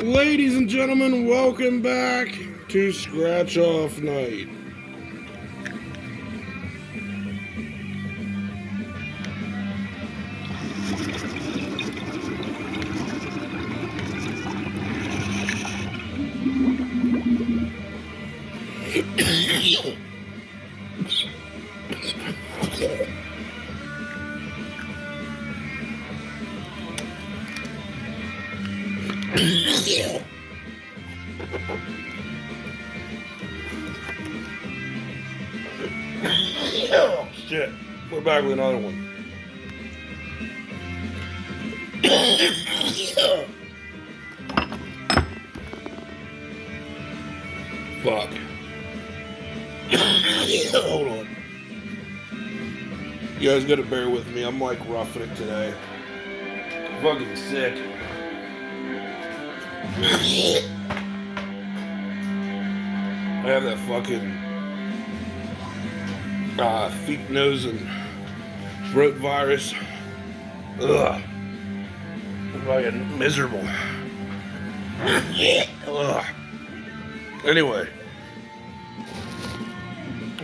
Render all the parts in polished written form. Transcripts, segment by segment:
Ladies and gentlemen, welcome back to Scratch Off Night. Oh, shit. We're back with another one. Fuck. Hold on. You guys gotta bear with me. I'm like roughing it today. I'm fucking sick. I have that fucking feet, nose, and throat virus. Ugh. I'm fucking miserable. Ugh. Anyway,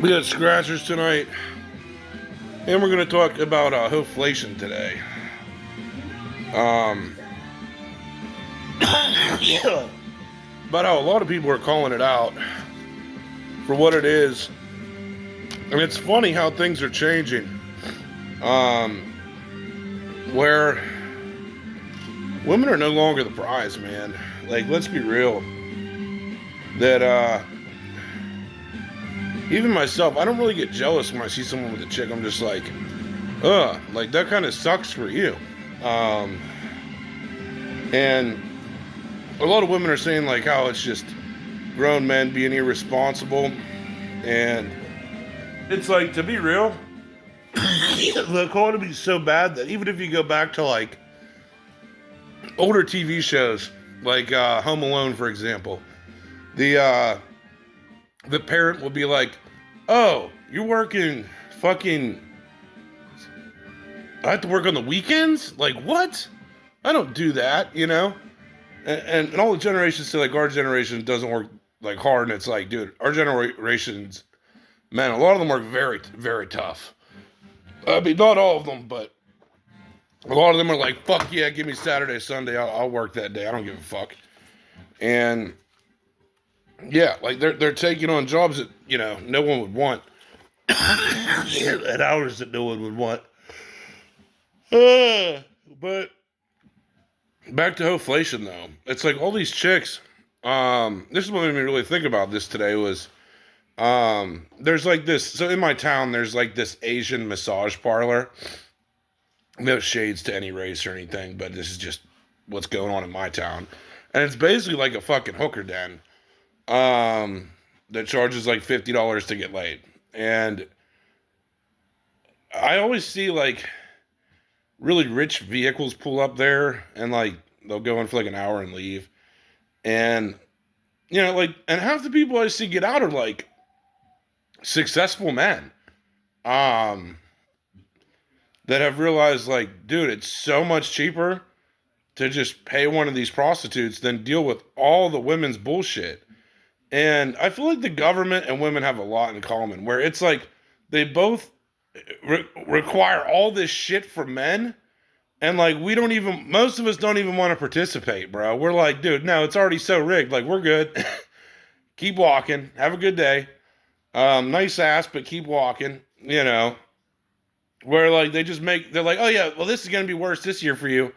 we got scratchers tonight, and we're gonna talk about hoeflation today. About how a lot of people are calling it out for what it is, and it's funny how things are changing. Where women are no longer the prize, man. Like, let's be real. That even myself, I don't really get jealous when I see someone with a chick. I'm just like, like that kind of sucks for you. And a lot of women are saying like how it's just grown men being irresponsible, and it's like, to be real, the economy is so bad that even if you go back to like older TV shows like Home Alone, for example, the parent will be like, oh, you're working fucking, I have to work on the weekends? Like, what? I don't do that, you know? And all the generations say, like, our generation doesn't work, like, hard, and it's like, dude, our generation's, man, a lot of them work very, very tough. I mean, not all of them, but a lot of them are like, fuck yeah, give me Saturday, Sunday, I'll work that day, I don't give a fuck. And yeah, like they're taking on jobs that, you know, no one would want. At hours that no one would want. But back to hoeflation though. It's like all these chicks, this is what made me really think about this today was, there's like this, so in my town, there's like this Asian massage parlor. No shades to any race or anything, but this is just what's going on in my town. And it's basically like a fucking hooker den. That charges like $50 to get laid. And I always see like really rich vehicles pull up there, and like they'll go in for like an hour and leave. And, you know, like, and half the people I see get out are like successful men, that have realized like, dude, it's so much cheaper to just pay one of these prostitutes than deal with all the women's bullshit. And I feel like the government and women have a lot in common, where it's like they both require all this shit from men, and like most of us don't even want to participate, bro. We're like, dude, no, it's already so rigged. Like, we're good. Keep walking. Have a good day. Nice ass, but keep walking, you know. Where like they're like, oh yeah, well, this is going to be worse this year for you.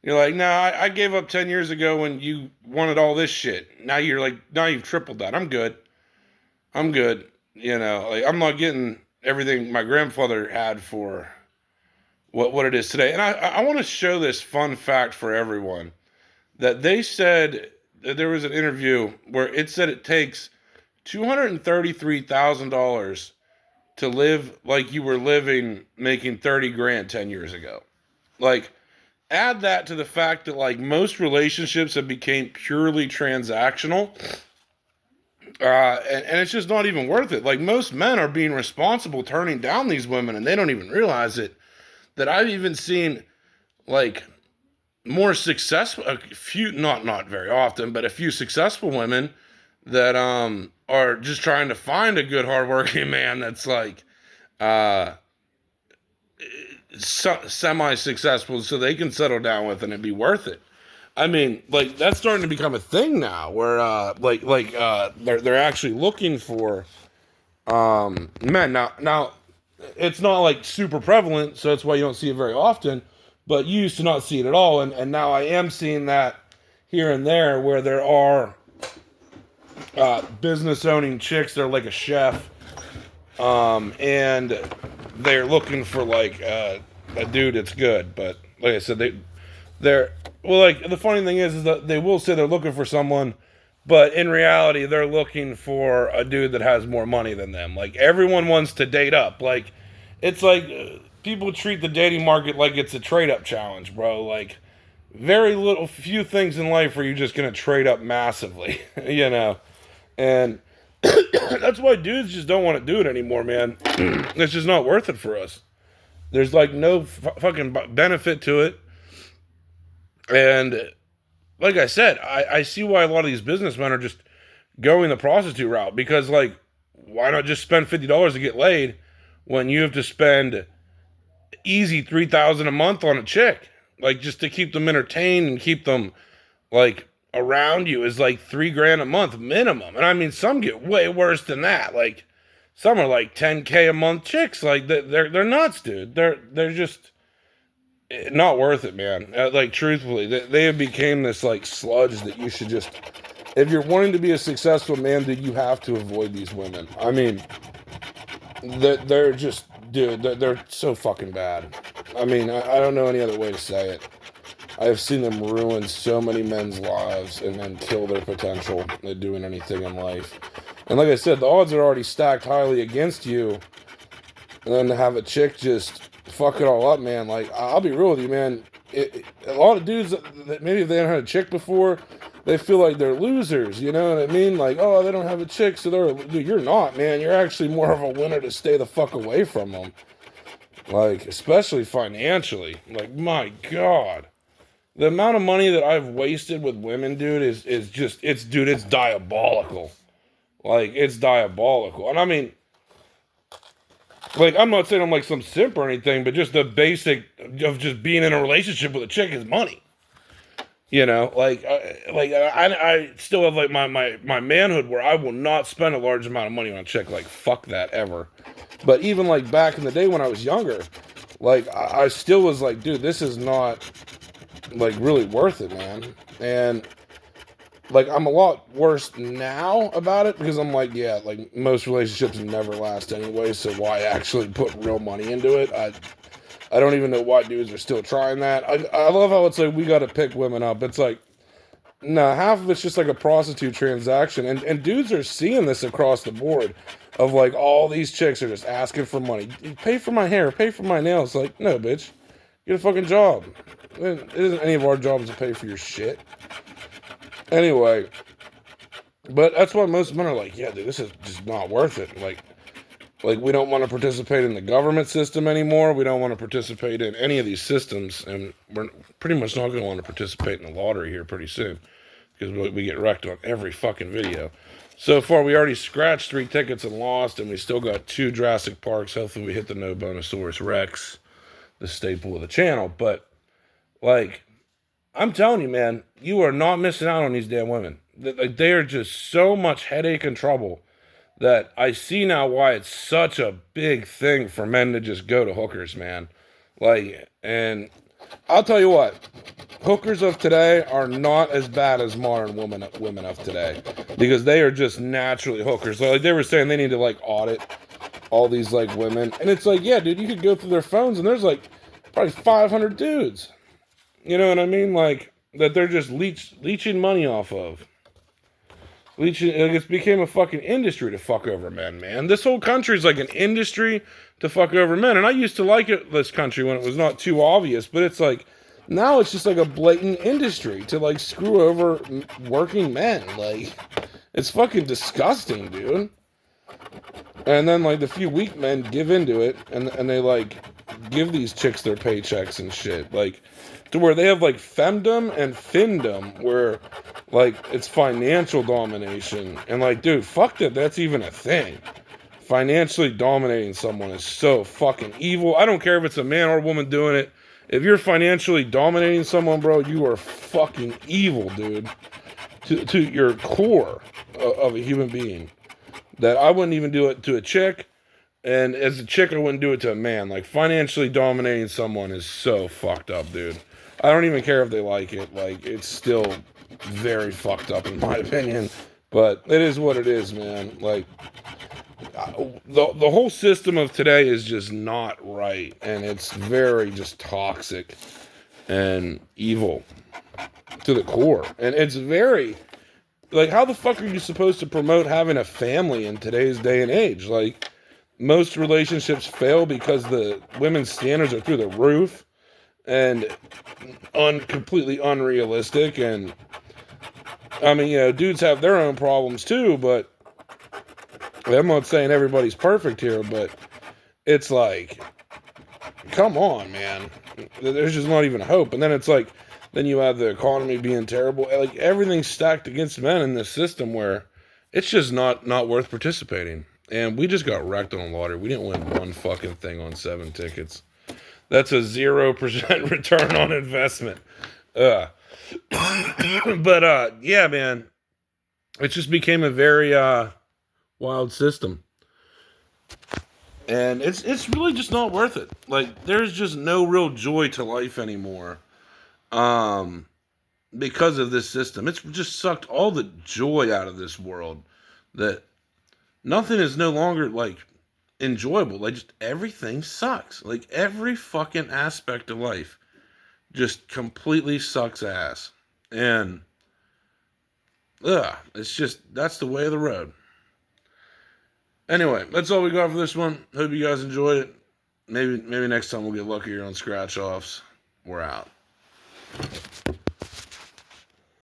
You're like, no, I gave up 10 years ago when you wanted all this shit. Now you've tripled that. I'm good. You know, like, I'm not getting everything my grandfather had for what it is today. And I want to show this fun fact for everyone, that they said that there was an interview where it said it takes $233,000 to live like you were living making 30 grand 10 years ago. Like, add that to the fact that like most relationships have become purely transactional, and it's just not even worth it. Like, most men are being responsible turning down these women, and they don't even realize it. That I've even seen like more successful, a few, not very often, but a few successful women that are just trying to find a good hardworking man that's like uh semi-successful so they can settle down with and it'd be worth it. I mean, like that's starting to become a thing now where they're actually looking for men. Now it's not like super prevalent, so that's why you don't see it very often, but you used to not see it at all, and now I am seeing that here and there where there are business owning chicks that are like a chef, and they're looking for like a dude that's good. But like I said, they're well. Like the funny thing is that they will say they're looking for someone, but in reality, they're looking for a dude that has more money than them. Like everyone wants to date up. Like it's like people treat the dating market like it's a trade up challenge, bro. Like very little, few things in life where you're just gonna trade up massively, you know. And that's why dudes just don't want to do it anymore, man. It's just not worth it for us. There's like no fucking benefit to it. And like I said, I see why a lot of these businessmen are just going the prostitute route. Because, like, why not just spend $50 to get laid when you have to spend easy $3,000 a month on a chick? Like, just to keep them entertained and keep them, like, around you is like $3,000 a month minimum. And I mean, some get way worse than that. Like some are like $10K a month chicks. Like they're nuts, dude. They're just not worth it, man. Like truthfully, they have became this like sludge that you should just, if you're wanting to be a successful man, dude, you have to avoid these women. I mean, they're just, dude, they're so fucking bad. I mean, I don't know any other way to say it. I have seen them ruin so many men's lives and then kill their potential at doing anything in life. And like I said, the odds are already stacked highly against you. And then to have a chick just fuck it all up, man. Like, I'll be real with you, man. A lot of dudes that maybe if they haven't had a chick before, they feel like they're losers. You know what I mean? Like, oh, they don't have a chick, so dude, you're not, man. You're actually more of a winner to stay the fuck away from them. Like, especially financially. Like, my God. The amount of money that I've wasted with women, dude, is just, it's diabolical. Like, it's diabolical. And I mean, like, I'm not saying I'm like some simp or anything, but just the basic of just being in a relationship with a chick is money. You know, I still have like my manhood where I will not spend a large amount of money on a chick. Like, fuck that ever. But even like back in the day when I was younger, like, I still was like, dude, this is not like really worth it, man. And like I'm a lot worse now about it because I'm like, yeah, like most relationships never last anyway, so why actually put real money into it? I don't even know why dudes are still trying that. I love how it's like we gotta pick women up. It's like, no, half of it's just like a prostitute transaction, and dudes are seeing this across the board of like all these chicks are just asking for money. Pay for my hair, pay for my nails. Like, no, bitch, get a fucking job. It isn't any of our jobs to pay for your shit. Anyway, but that's why most men are like, yeah, dude, this is just not worth it. Like we don't want to participate in the government system anymore. We don't want to participate in any of these systems, and we're pretty much not going to want to participate in the lottery here pretty soon because we get wrecked on every fucking video. So far, we already scratched 3 tickets and lost, and we still got 2 Jurassic Parks. Hopefully, we hit the Nobonosaurus Rex, the staple of the channel. But like, I'm telling you, man, you are not missing out on these damn women. They are just so much headache and trouble that I see now why it's such a big thing for men to just go to hookers, man. Like, and I'll tell you what, hookers of today are not as bad as modern women of today because they are just naturally hookers. Like they were saying, they need to like audit all these like women, and it's like, yeah, dude, you could go through their phones and there's like probably 500 dudes. You know what I mean? Like, that they're just leeching money off of. It became a fucking industry to fuck over men, man. This whole country is like an industry to fuck over men. And I used to like this country when it was not too obvious, but it's like, now it's just like a blatant industry to like screw over working men. Like, it's fucking disgusting, dude. And then like the few weak men give into it and they like give these chicks their paychecks and shit. Like, to where they have like femdom and findom, where like it's financial domination. And like, dude, fuck that. That's even a thing. Financially dominating someone is so fucking evil. I don't care if it's a man or a woman doing it. If you're financially dominating someone, bro, you are fucking evil, dude. To your core of a human being. That I wouldn't even do it to a chick. And as a chick, I wouldn't do it to a man. Like, financially dominating someone is so fucked up, dude. I don't even care if they like it. Like, it's still very fucked up, in my opinion. But it is what it is, man. Like, the whole system of today is just not right. And it's very just toxic and evil to the core. And it's very... Like, how the fuck are you supposed to promote having a family in today's day and age? Like... Most relationships fail because the women's standards are through the roof and completely unrealistic. And I mean, you know, dudes have their own problems too, but I'm not saying everybody's perfect here, but it's like, come on, man. There's just not even hope. And then it's like, then you have the economy being terrible. Like, everything's stacked against men in this system where it's just not worth participating. And we just got wrecked on lottery. We didn't win one fucking thing on 7 tickets. That's a 0% return on investment. But, yeah, man. It just became a very, wild system. And it's really just not worth it. Like, there's just no real joy to life anymore. Because of this system. It's just sucked all the joy out of this world. That... Nothing is no longer, like, enjoyable. Like, just everything sucks. Like, every fucking aspect of life just completely sucks ass. And, it's just, that's the way of the road. Anyway, that's all we got for this one. Hope you guys enjoyed it. Maybe next time we'll get luckier on scratch-offs. We're out.